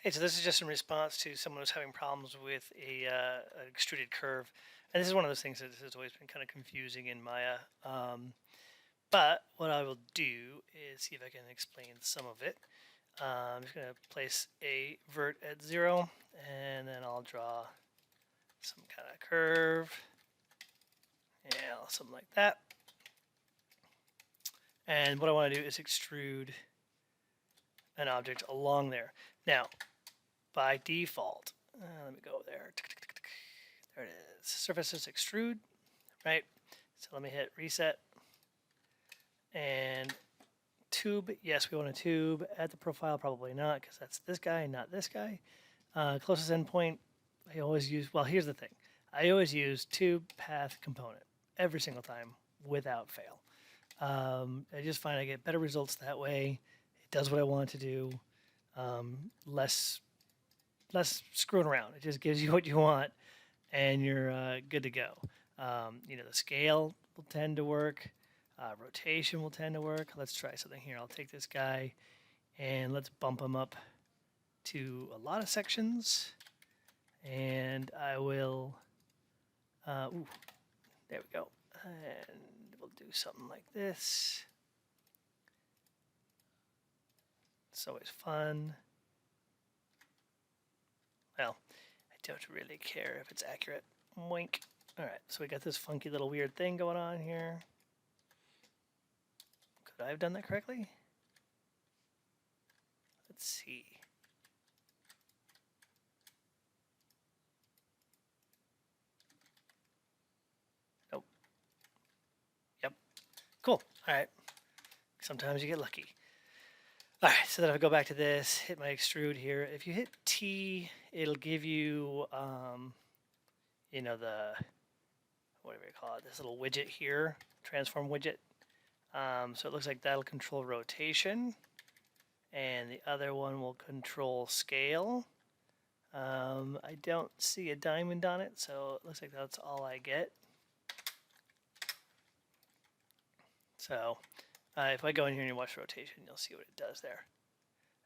Hey, so this is just in response to someone who's having problems with an extruded curve. And this is one of those things that has always been kind of confusing in Maya. But what I will do is see if I can explain some of it. I'm just going to place a vert at 0, and then I'll draw some kind of curve. Yeah, something like that. And what I want to do is extrude an object along there. Now, by default, let me go there. There it is. Surfaces extrude, right? So let me hit reset. And tube, yes, we want a tube. At the profile, probably not, because that's this guy, not this guy. Closest endpoint, I always use, well, here's the thing. I always use tube path component every single time without fail. I just find I get better results that way. It does what I want it to do. Less screwing around. It just gives you what you want, and you're good to go. The scale will tend to work. Rotation will tend to work. Let's try something here. I'll take this guy and let's bump him up to a lot of sections. And I will, there we go. And we'll do something like this. It's always fun. Well, I don't really care if it's accurate. Wink. All right, so we got this funky little weird thing going on here. Could I have done that correctly? Let's see. Nope. Yep. Cool. All right. Sometimes you get lucky. All right, so then if I go back to this, hit my extrude here. If you hit T, it'll give you, the, whatever you call it, this little widget here, transform widget. So it looks like that'll control rotation, and the other one will control scale. I don't see a diamond on it, so it looks like that's all I get. So if I go in here and you watch rotation, you'll see what it does there.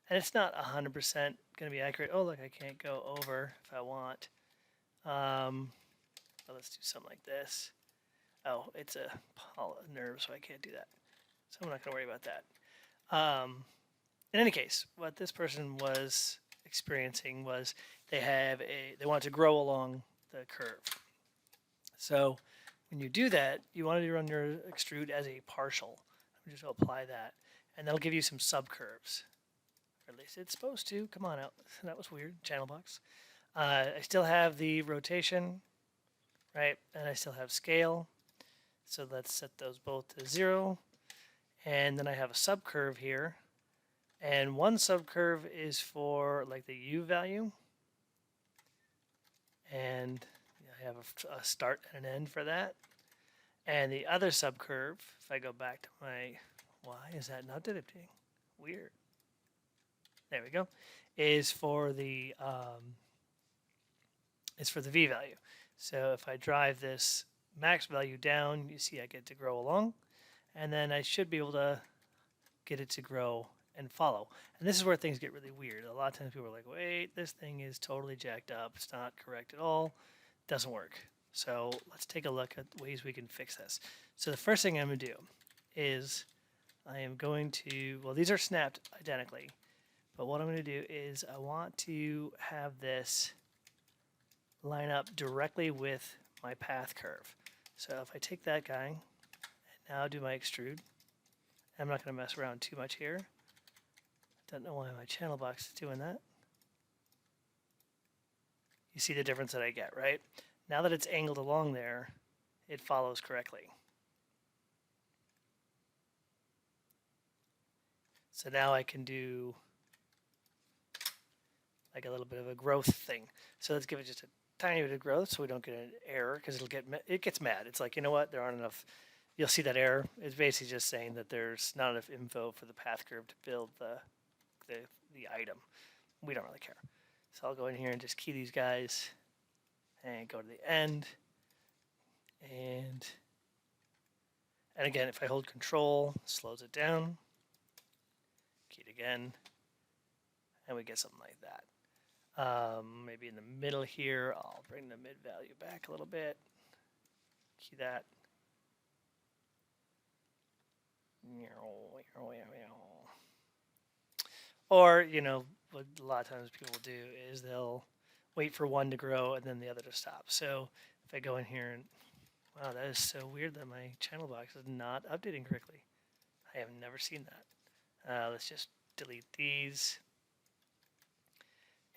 And it's not 100% going to be accurate. Oh, look, I can't go over if I want. But let's do something like this. Oh, it's a nerve, so I can't do that. So I'm not going to worry about that. In any case, what this person was experiencing was they want to grow along the curve. So when you do that, you want to run your extrude as a partial. I'm just going to apply that, and that'll give you some subcurves. Or at least it's supposed to. Come on out. That was weird. Channel box. I still have the rotation, right? And I still have scale. So let's set those both to 0. And then I have a subcurve here. And one subcurve is for like the U value. And I have a start and an end for that. And the other subcurve, if I go back to my, why is that not detecting? Weird. There we go. Is for the V value. So if I drive this max value down, you see I get to grow along, and then I should be able to get it to grow and follow. And this is where things get really weird. A lot of times people are like, wait, this thing is totally jacked up. It's not correct at all. It doesn't work. So let's take a look at ways we can fix this. So the first thing I'm going to do is I am going to, well, these are snapped identically, but what I'm going to do is I want to have this line up directly with my path curve. So if I take that guy and now do my extrude, I'm not going to mess around too much here. Don't know why my channel box is doing that. You see the difference that I get, right? Now that it's angled along there, it follows correctly. So now I can do like a little bit of a growth thing. So let's give it just a tiny bit of growth so we don't get an error, because it gets mad. It's like, you know what, there aren't enough. You'll see that error. It's basically just saying that there's not enough info for the path curve to build the item. We don't really care. So I'll go in here and just key these guys and go to the end. And again, if I hold control, it slows it down. Key it again. And we get something like that. Maybe in the middle here, I'll bring the mid value back a little bit. Key that. Or, what a lot of times people do is they'll wait for one to grow and then the other to stop. So if I go in here and, wow, that is so weird that my channel box is not updating correctly. I have never seen that. Let's just delete these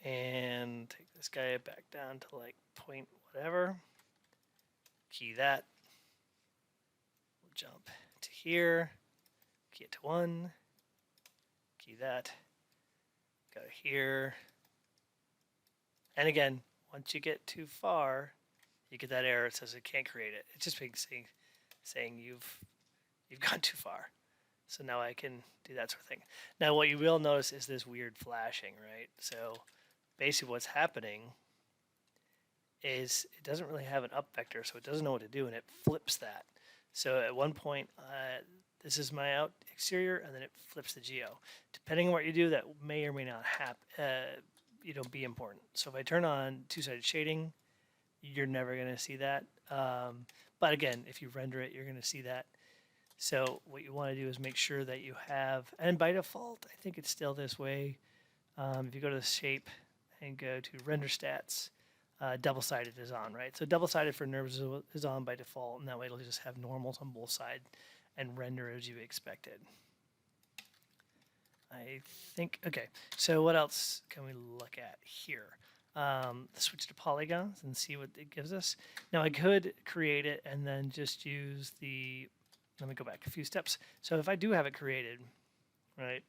and take this guy back down to like point whatever. Key that. We'll jump to here. Key it to 1. Key that. Go here. And again, once you get too far, you get that error. It says it can't create it. It's just saying you've gone too far. So now I can do that sort of thing. Now what you will notice is this weird flashing, right? So basically what's happening is it doesn't really have an up vector, so it doesn't know what to do, and it flips that. So at one point, this is my out exterior, and then it flips the geo. Depending on what you do, that may or may not be important. So if I turn on two-sided shading, you're never going to see that. But again, if you render it, you're going to see that. So what you want to do is make sure that you have, and by default, I think it's still this way. If you go to the shape and go to render stats, double-sided is on, right? So double-sided for nerves is on by default, and that way it'll just have normals on both sides and render as you expected. I think, okay, so what else can we look at here? Switch to polygons and see what it gives us. Now I could create it and then just use let me go back a few steps. So if I do have it created, right,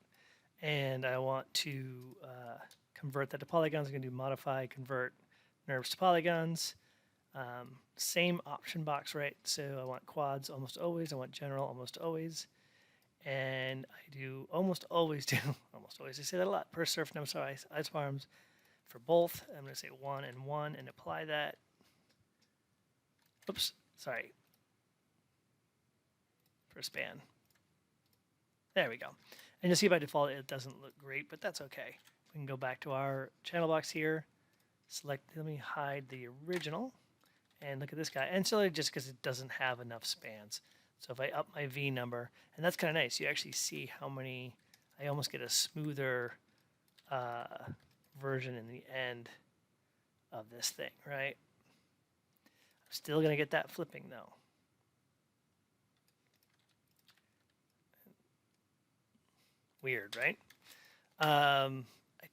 and I want to convert that to polygons, I'm going to do modify, convert nerves to polygons. Same option box, right? So I want quads almost always. I want general almost always. And I do almost always almost always. I say that a lot. Per surf, no, sorry, isoforms for both. I'm going to say 1 and 1 and apply that. Oops, sorry. For span. There we go. And you'll see by default it doesn't look great, but that's okay. We can go back to our channel box here. Let me hide the original. And look at this guy. And so just because it doesn't have enough spans. So if I up my V number, and that's kind of nice. You actually see how many, I almost get a smoother version in the end of this thing, right? I'm still going to get that flipping though. Weird, right? I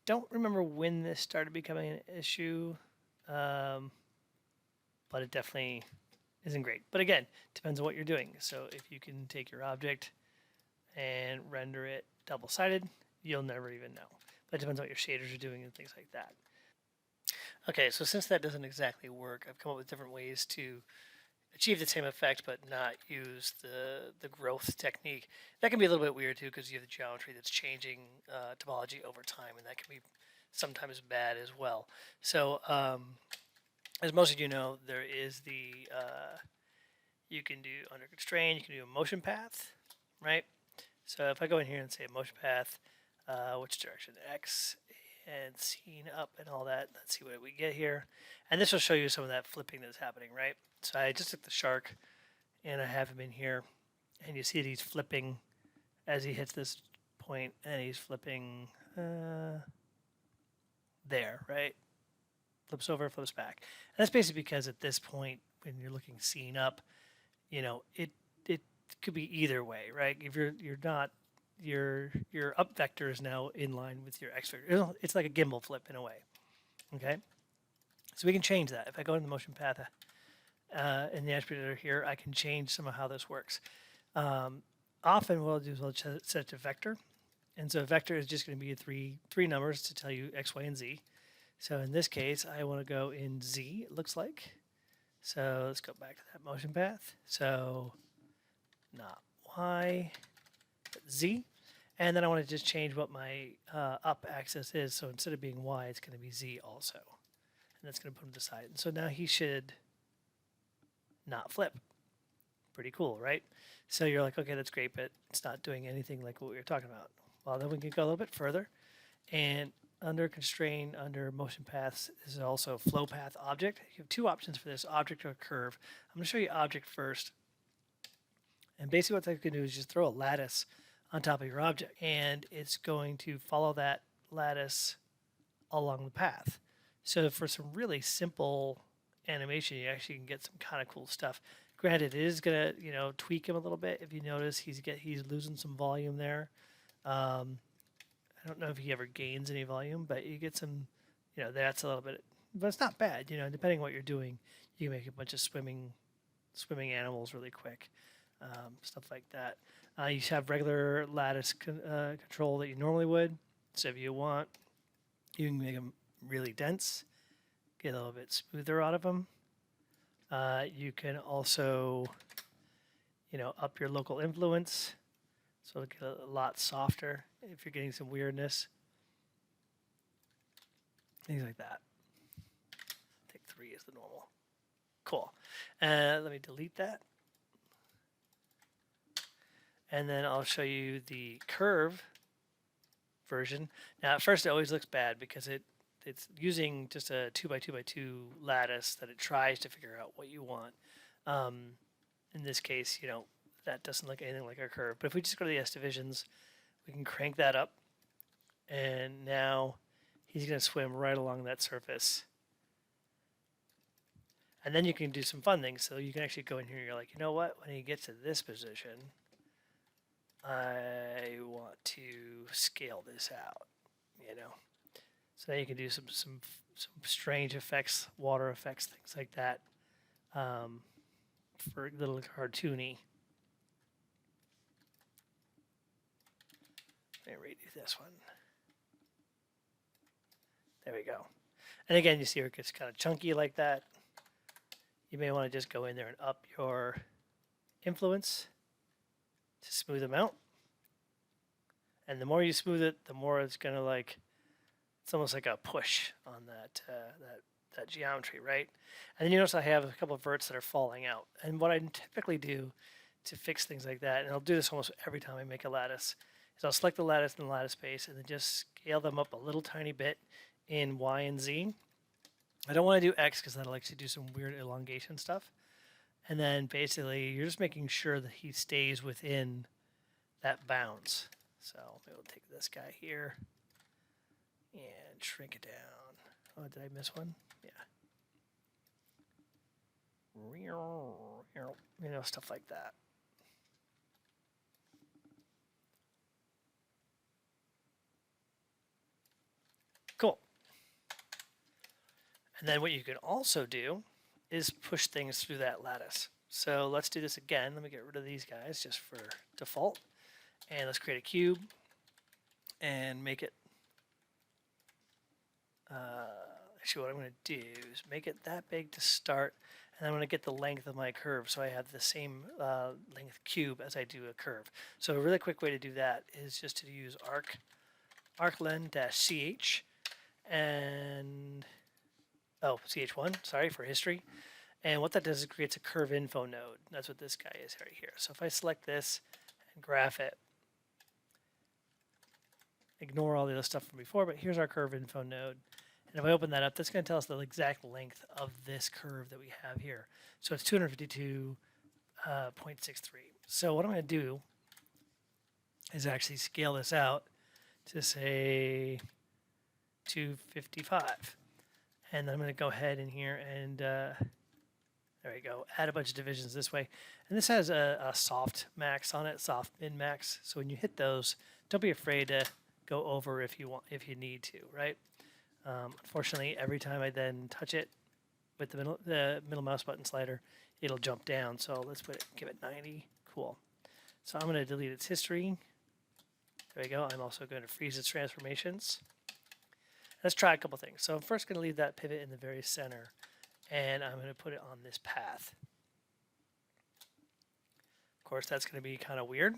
don't remember when this started becoming an issue, but it definitely isn't great. But again, depends on what you're doing. So if you can take your object and render it double-sided, you'll never even know. But it depends on what your shaders are doing and things like that. Okay, so since that doesn't exactly work, I've come up with different ways to achieve the same effect but not use the growth technique. That can be a little bit weird too because you have the geometry that's changing topology over time, and that can be sometimes bad as well. So as most of you know, there is you can do under constraint, you can do a motion path, right? So if I go in here and say motion path, which direction? X, and scene up and all that. Let's see what we get here. And this will show you some of that flipping that's happening, right? So I just took the shark and I have him in here, and you see that he's flipping as he hits this point, and he's flipping there, right? Flips over, flips back. And that's basically because at this point, when you're looking scene up, it could be either way, right? If you're not, your up vector is now in line with your x vector. It's like a gimbal flip in a way, okay? So we can change that. If I go into the motion path in the attribute editor here, I can change some of how this works. Often what I'll do is I'll set it to vector. And so vector is just going to be three numbers to tell you x, y, and z. So in this case, I want to go in z, it looks like. So let's go back to that motion path. So not y, but z. And then I want to just change what my up axis is. So instead of being y, it's going to be z also. And that's going to put him to the side. And so now he should not flip. Pretty cool, right? So you're like, okay, that's great, but it's not doing anything like what we were talking about. Well, then we can go a little bit further. And under constrain, under motion paths, this is also flow path object. You have two options for this, object or curve. I'm going to show you object first. And basically what that's going to do is just throw a lattice on top of your object. And it's going to follow that lattice along the path. So for some really simple animation, you actually can get some kind of cool stuff. Granted, it is going to, tweak him a little bit. If you notice, he's losing some volume there. I don't know if he ever gains any volume, but you get some, that's a little bit, but it's not bad. Depending on what you're doing, you can make a bunch of swimming animals really quick, stuff like that. You have regular lattice control that you normally would. So if you want, you can make them really dense, get a little bit smoother out of them. You can also, up your local influence. So it'll get a lot softer if you're getting some weirdness. Things like that. I think 3 is the normal. Cool. Let me delete that. And then I'll show you the curve version. Now at first it always looks bad because it's using just a 2x2x2 lattice that it tries to figure out what you want. In this case, that doesn't look anything like our curve. But if we just go to the S divisions, we can crank that up. And now he's going to swim right along that surface. And then you can do some fun things. So you can actually go in here and you're like, you know what? When he gets to this position, I want to scale this out, So now you can do some strange effects, water effects, things like that, for a little cartoony. Let me redo this one. There we go. And again, you see where it gets kind of chunky like that. You may want to just go in there and up your influence to smooth them out. And the more you smooth it, the more it's going to it's almost like a push on that geometry, right? And then you notice I have a couple of verts that are falling out. And what I typically do to fix things like that, and I'll do this almost every time I make a lattice, is I'll select the lattice in the lattice space and then just scale them up a little tiny bit in Y and Z. I don't want to do X because that'll actually do some weird elongation stuff. And then basically you're just making sure that he stays within that bounds. So maybe we'll take this guy here and shrink it down. Oh, did I miss one? Yeah. Stuff like that. Cool. And then what you can also do is push things through that lattice. So let's do this again. Let me get rid of these guys just for default. And let's create a cube and make it, actually what I'm going to do is make it that big to start, and I'm going to get the length of my curve so I have the same length cube as I do a curve. So a really quick way to do that is just to use arclen-ch and ch1, sorry, for history. And what that does is it creates a curve info node. That's what this guy is right here. So if I select this and graph it, ignore all the other stuff from before, but here's our curve info node. And if I open that up, that's going to tell us the exact length of this curve that we have here. So it's 252.63. So what I'm going to do is actually scale this out to say 255. And then I'm going to go ahead in here and there we go, add a bunch of divisions this way. And this has a soft max on it, soft min max. So when you hit those, don't be afraid to go over if you need to, right? Unfortunately, every time I then touch it with the middle mouse button slider, it'll jump down. So let's give it 90. Cool. So I'm going to delete its history. There we go. I'm also going to freeze its transformations. Let's try a couple things. So I'm first going to leave that pivot in the very center, and I'm going to put it on this path. Of course, that's going to be kind of weird.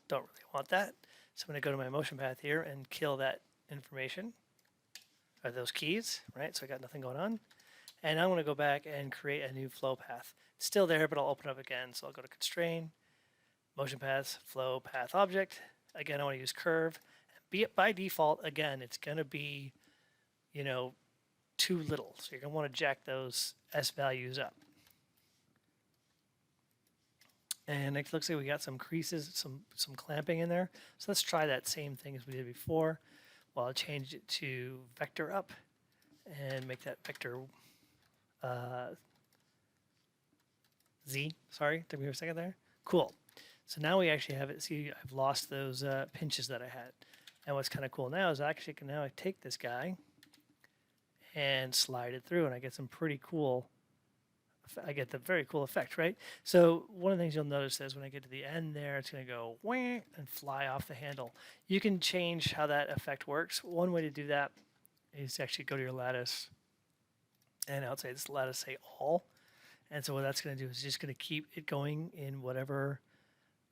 Don't really want that. So I'm going to go to my motion path here and kill that information, or those keys, right? So I got nothing going on. And I'm going to go back and create a new flow path. It's still there, but I'll open it up again. So I'll go to constrain, motion paths, flow path object. Again, I want to use curve. by default, again, it's going to be, you know, too little. So you're going to want to jack those S values up. And it looks like we got some creases, some clamping in there. So let's try that same thing as we did before. Well, I'll change it to vector up and make that vector Z. Sorry, took me a second there. Cool. So now we actually have it. See, I've lost those pinches that I had. And what's kind of cool now is I actually can now take this guy and slide it through, and I get some pretty cool. I get the very cool effect, right? So one of the things you'll notice is when I get to the end there, it's going to go wah and fly off the handle. You can change how that effect works. One way to do that is actually go to your lattice, and outside this lattice say all. And so what that's going to do is just going to keep it going in whatever.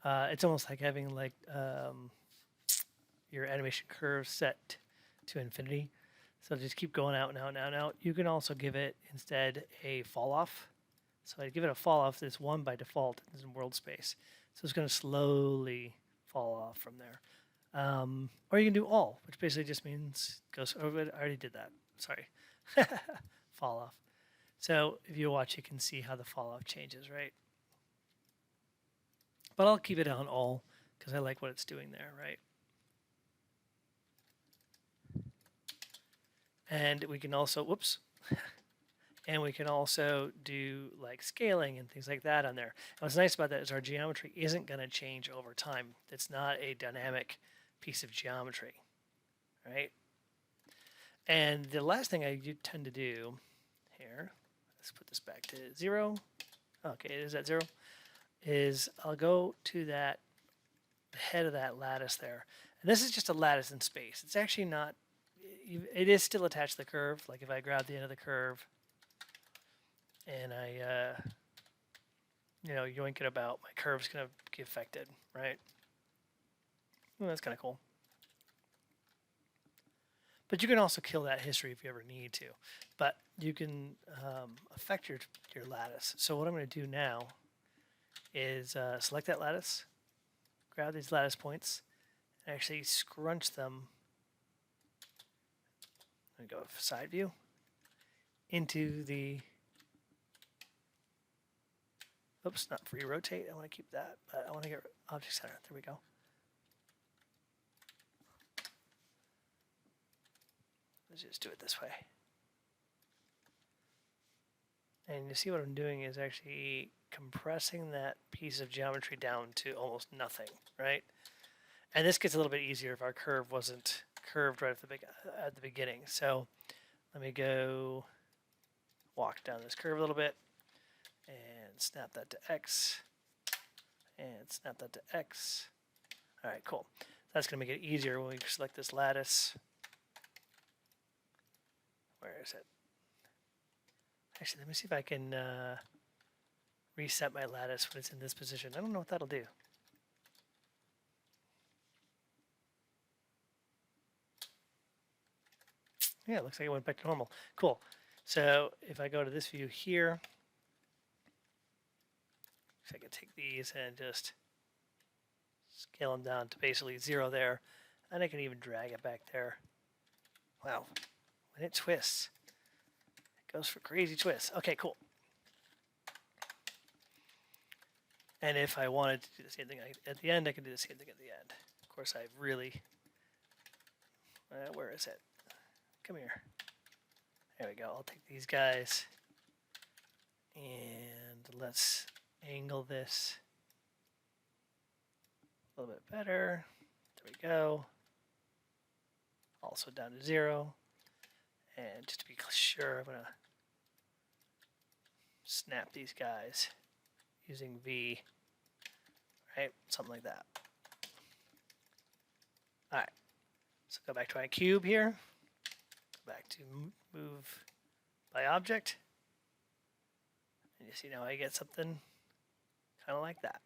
It's almost like having like your animation curve set to infinity. So just keep going out and out and out and out. You can also give it instead a fall off. So I give it a fall off that's 1 by default in world space. So it's going to slowly fall off from there. Or you can do all, which basically just means goes over it. I already did that. Sorry. Fall off. So if you watch, you can see how the fall off changes, right? But I'll keep it on all because I like what it's doing there, right? And we can also, whoops. And we can also do like scaling and things like that on there. And what's nice about that is our geometry isn't going to change over time. It's not a dynamic piece of geometry, right? And the last thing I tend to do here, let's put this back to 0. Okay, it is at 0. Is I'll go to that head of that lattice there. And this is just a lattice in space. It's actually not, it is still attached to the curve. Like if I grab the end of the curve, and I, yoink it about, my curve's going to get affected, right? Well, that's kind of cool. But you can also kill that history if you ever need to. But you can affect your lattice. So what I'm going to do now is select that lattice, grab these lattice points, and actually scrunch them. I'm going to go side view into the... Oops, not free rotate. I want to keep that, but I want to get object center. There we go. Let's just do it this way. And you see what I'm doing is actually compressing that piece of geometry down to almost nothing, right? And this gets a little bit easier if our curve wasn't curved right at the beginning. So let me go walk down this curve a little bit. And snap that to X, and snap that to X. All right, cool. That's going to make it easier when we select this lattice. Where is it? Actually, let me see if I can reset my lattice when it's in this position. I don't know what that'll do. Yeah, it looks like it went back to normal. Cool. So if I go to this view here, so I can take these and just scale them down to basically 0 there. And I can even drag it back there. Wow. When it twists, it goes for crazy twists. Okay, cool. And if I wanted to do the same thing at the end, I can do the same thing at the end. Of course, I've really... where is it? Come here. There we go. I'll take these guys. And let's angle this a little bit better. There we go. Also down to 0. And just to be sure, I'm going to snap these guys using V, right? Something like that. All right. So go back to my cube here. Go back to move by object. And you see now I get something kind of like that.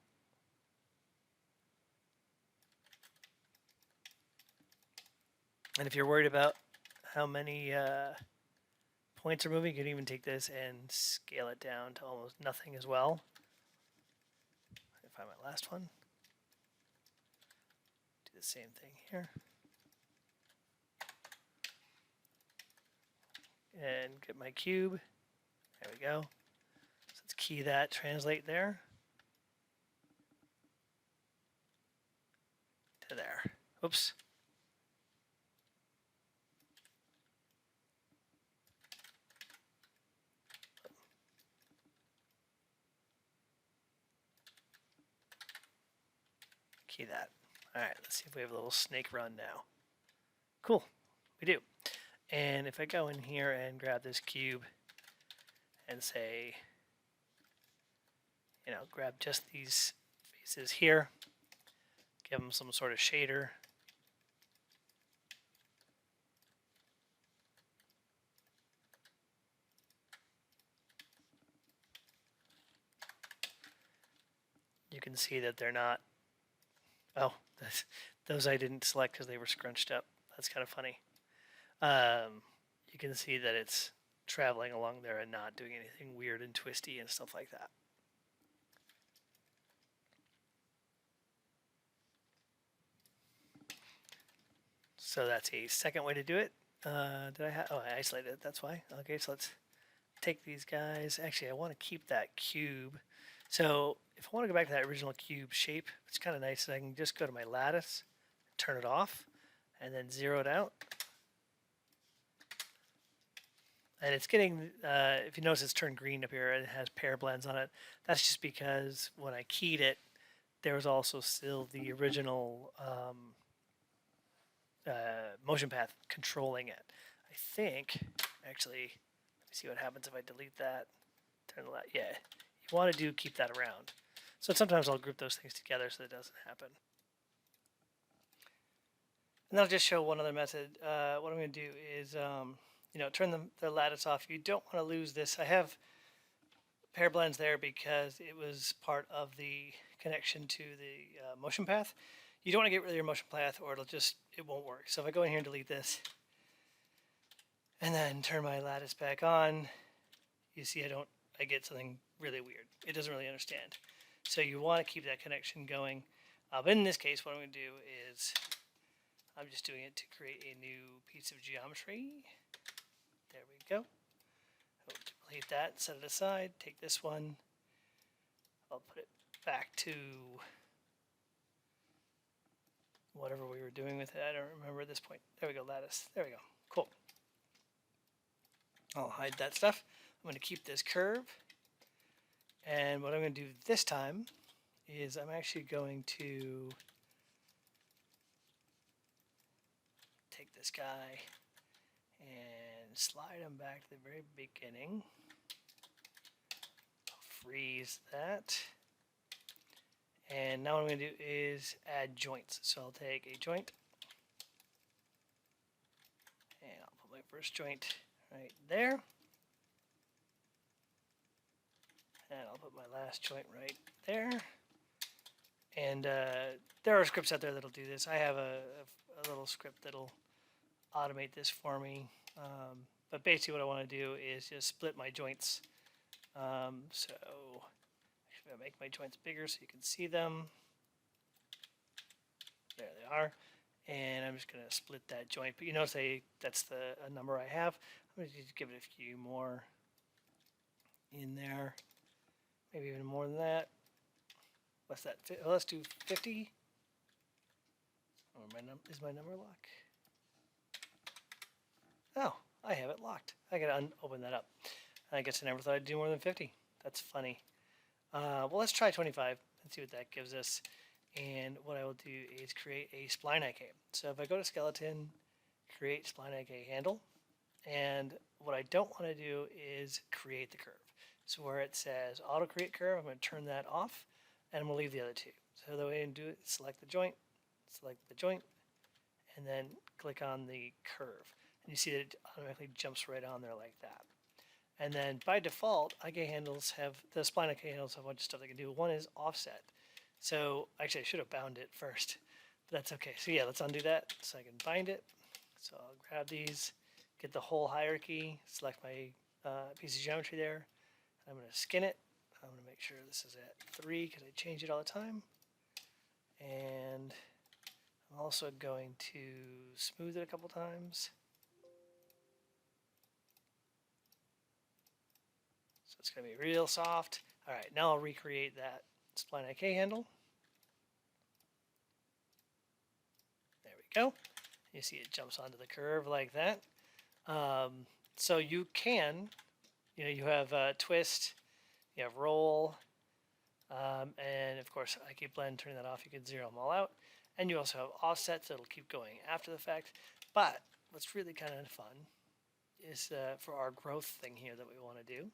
And if you're worried about how many points are moving, you can even take this and scale it down to almost nothing as well. Let me find my last one. Do the same thing here. and get my cube. There we go. So let's key that, translate there. To there. Oops. Key that. All right, let's see if we have a little snake run now. Cool, we do. And if I go in here and grab this cube and say, you know, grab just these faces here, give them some sort of shader. You can see that they're not, oh, those I didn't select because they were scrunched up. That's kind of funny. You can see that it's traveling along there and not doing anything weird and twisty and stuff like that. So that's a second way to do it. Did I have, oh, I isolated it, that's why. Okay, so let's take these guys. Actually, I want to keep that cube. So if I want to go back to that original cube shape, it's kind of nice that I can just go to my lattice, turn it off, and then zero it out. And it's getting, if you notice it's turned green up here and it has pair blends on it. That's just because when I keyed it, there was also still the original motion path controlling it. I think, actually, let me see what happens if I delete that. Turn the yeah, you want to keep that around. So sometimes I'll group those things together so that it doesn't happen. And I'll just show one other method. What I'm going to do is, you know, turn the lattice off. You don't want to lose this. I have pair blends there because it was part of the connection to the motion path. You don't want to get rid of your motion path or it won't work. So if I go in here and delete this and then turn my lattice back on, you see I get something really weird. It doesn't really understand. So you want to keep that connection going. But in this case, what I'm going to do is I'm just doing it to create a new piece of geometry. There we go. I'll delete that, set it aside, take this one. I'll put it back to whatever we were doing with it. I don't remember at this point. There we go, lattice. There we go. Cool. I'll hide that stuff. I'm going to keep this curve. And what I'm going to do this time is I'm actually going to take this guy and slide him back to the very beginning. I'll freeze that. And now what I'm going to do is add joints. So I'll take a joint and I'll put my first joint right there. And I'll put my last joint right there. And there are scripts out there that'll do this. I have a little script that'll automate this for me. But basically what I want to do is just split my joints. So I'm going to make my joints bigger so you can see them. There they are. And I'm just going to split that joint. But you notice that's a number I have. I'm going to just give it a few more in there. Maybe even more than that. What's that? Oh, let's do 50. Oh, is my number locked? Oh, I have it locked. I got to open that up. I guess I never thought I'd do more than 50. That's funny. Well, let's try 25 and see what that gives us. And what I will do is create a spline IK. So if I go to skeleton, create spline IK handle, and what I don't want to do is create the curve. So where it says auto create curve, I'm going to turn that off, and I'm going to leave the other two. So the way to do it, select the joint, and then click on the curve. And you see that it automatically jumps right on there like that. And then by default, IK handles the spline IK handles have a bunch of stuff they can do. One is offset. So actually I should have bound it first, but that's okay. So yeah, let's undo that so I can bind it. So I'll grab these, get the whole hierarchy, select my piece of geometry there. I'm going to skin it. I'm going to make sure this is at 3 because I change it all the time. And I'm also going to smooth it a couple times. So it's going to be real soft. All right, now I'll recreate that spline IK handle. There we go. You see it jumps onto the curve like that. So you can, you have twist, you have roll, and of course IK blend, turning that off, you can zero them all out. And you also have offsets that'll keep going after the fact. But what's really kind of fun is for our growth thing here that we want to do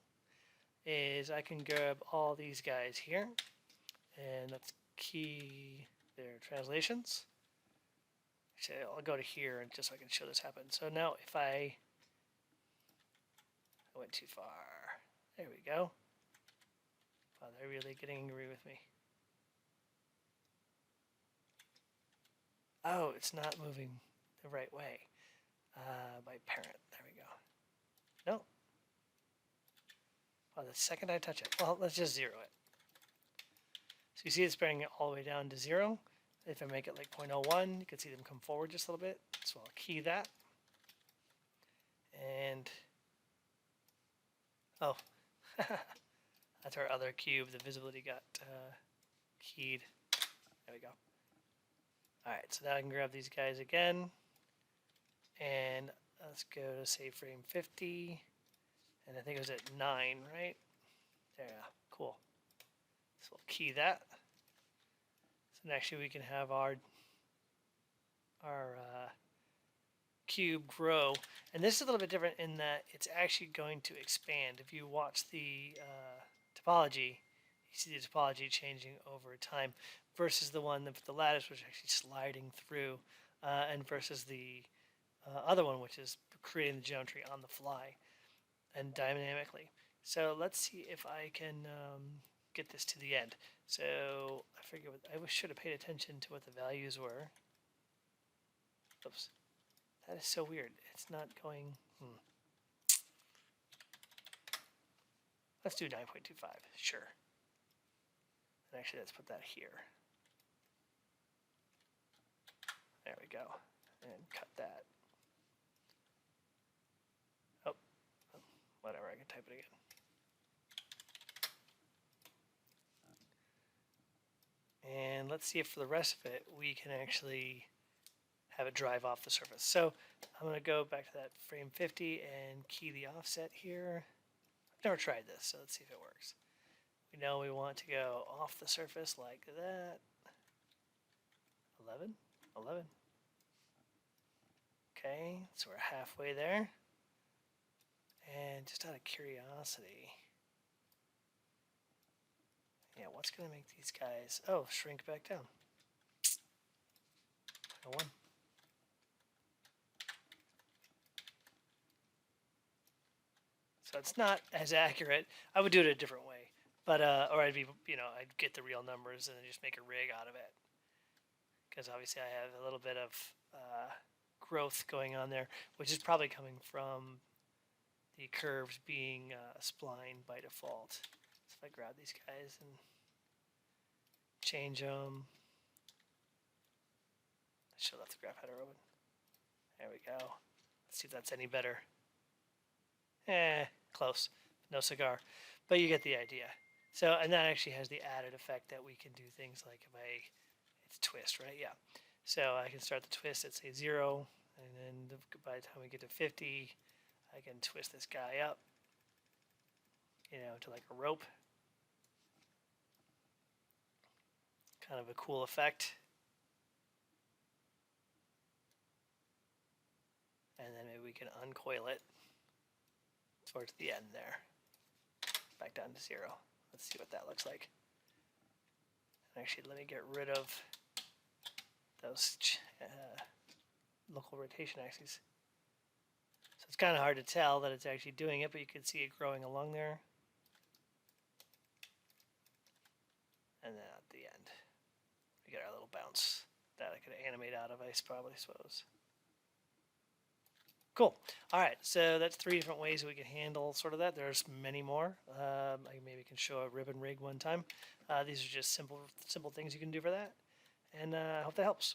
is I can grab all these guys here and let's key their translations. Actually, I'll go to here and just so I can show this happen. So now if I went too far, there we go. Wow, they're really getting angry with me. Oh, it's not moving the right way. My parent, there we go. No. Well, the second I touch it, well, let's just zero it. So you see it's bringing it all the way down to 0. If I make it like 0.01, you can see them come forward just a little bit. So I'll key that. And, oh, that's our other cube. The visibility got keyed. There we go. All right, so now I can grab these guys again. And let's go to, say, frame 50. And I think it was at 9, right? There, cool. So we'll key that. So actually we can have our cube grow. And this is a little bit different in that it's actually going to expand. If you watch the topology, you see the topology changing over time versus the one with the lattice, which is actually sliding through, and versus the other one, which is creating the geometry on the fly and dynamically. So let's see if I can get this to the end. So I forget what I should have paid attention to what the values were. Oops, that is so weird. It's not going. Let's do 9.25. Sure. And actually, let's put that here. There we go. And cut that. Oh, whatever. I can type it again. And let's see if for the rest of it, we can actually have it drive off the surface. So I'm going to go back to that frame 50 and key the offset here. I've never tried this, so let's see if it works. We know we want to go off the surface like that. 11, 11. Okay, so we're halfway there. And just out of curiosity, yeah, what's going to make these guys, oh, shrink back down. 1. So it's not as accurate. I would do it a different way, but or I'd be, I'd get the real numbers and then just make a rig out of it. Because obviously I have a little bit of growth going on there, which is probably coming from the curves being spline by default. So if I grab these guys and change them, I should have left the graph header open. There we go. Let's see if that's any better. Close. No cigar. But you get the idea. So, and that actually has the added effect that we can do things like it's twist, right? Yeah. So I can start the twist at, say, 0, and then by the time we get to 50, I can twist this guy up, to like a rope. Kind of a cool effect. And then maybe we can uncoil it towards the end there. Back down to 0. Let's see what that looks like. Actually, let me get rid of those local rotation axes. So it's kind of hard to tell that it's actually doing it, but you can see it growing along there. And then at the end, we get our little bounce that I could animate out of, I suppose. Cool. All right, so that's 3 different ways that we can handle sort of that. There's many more. I maybe can show a ribbon rig one time. These are just simple things you can do for that, and I hope that helps.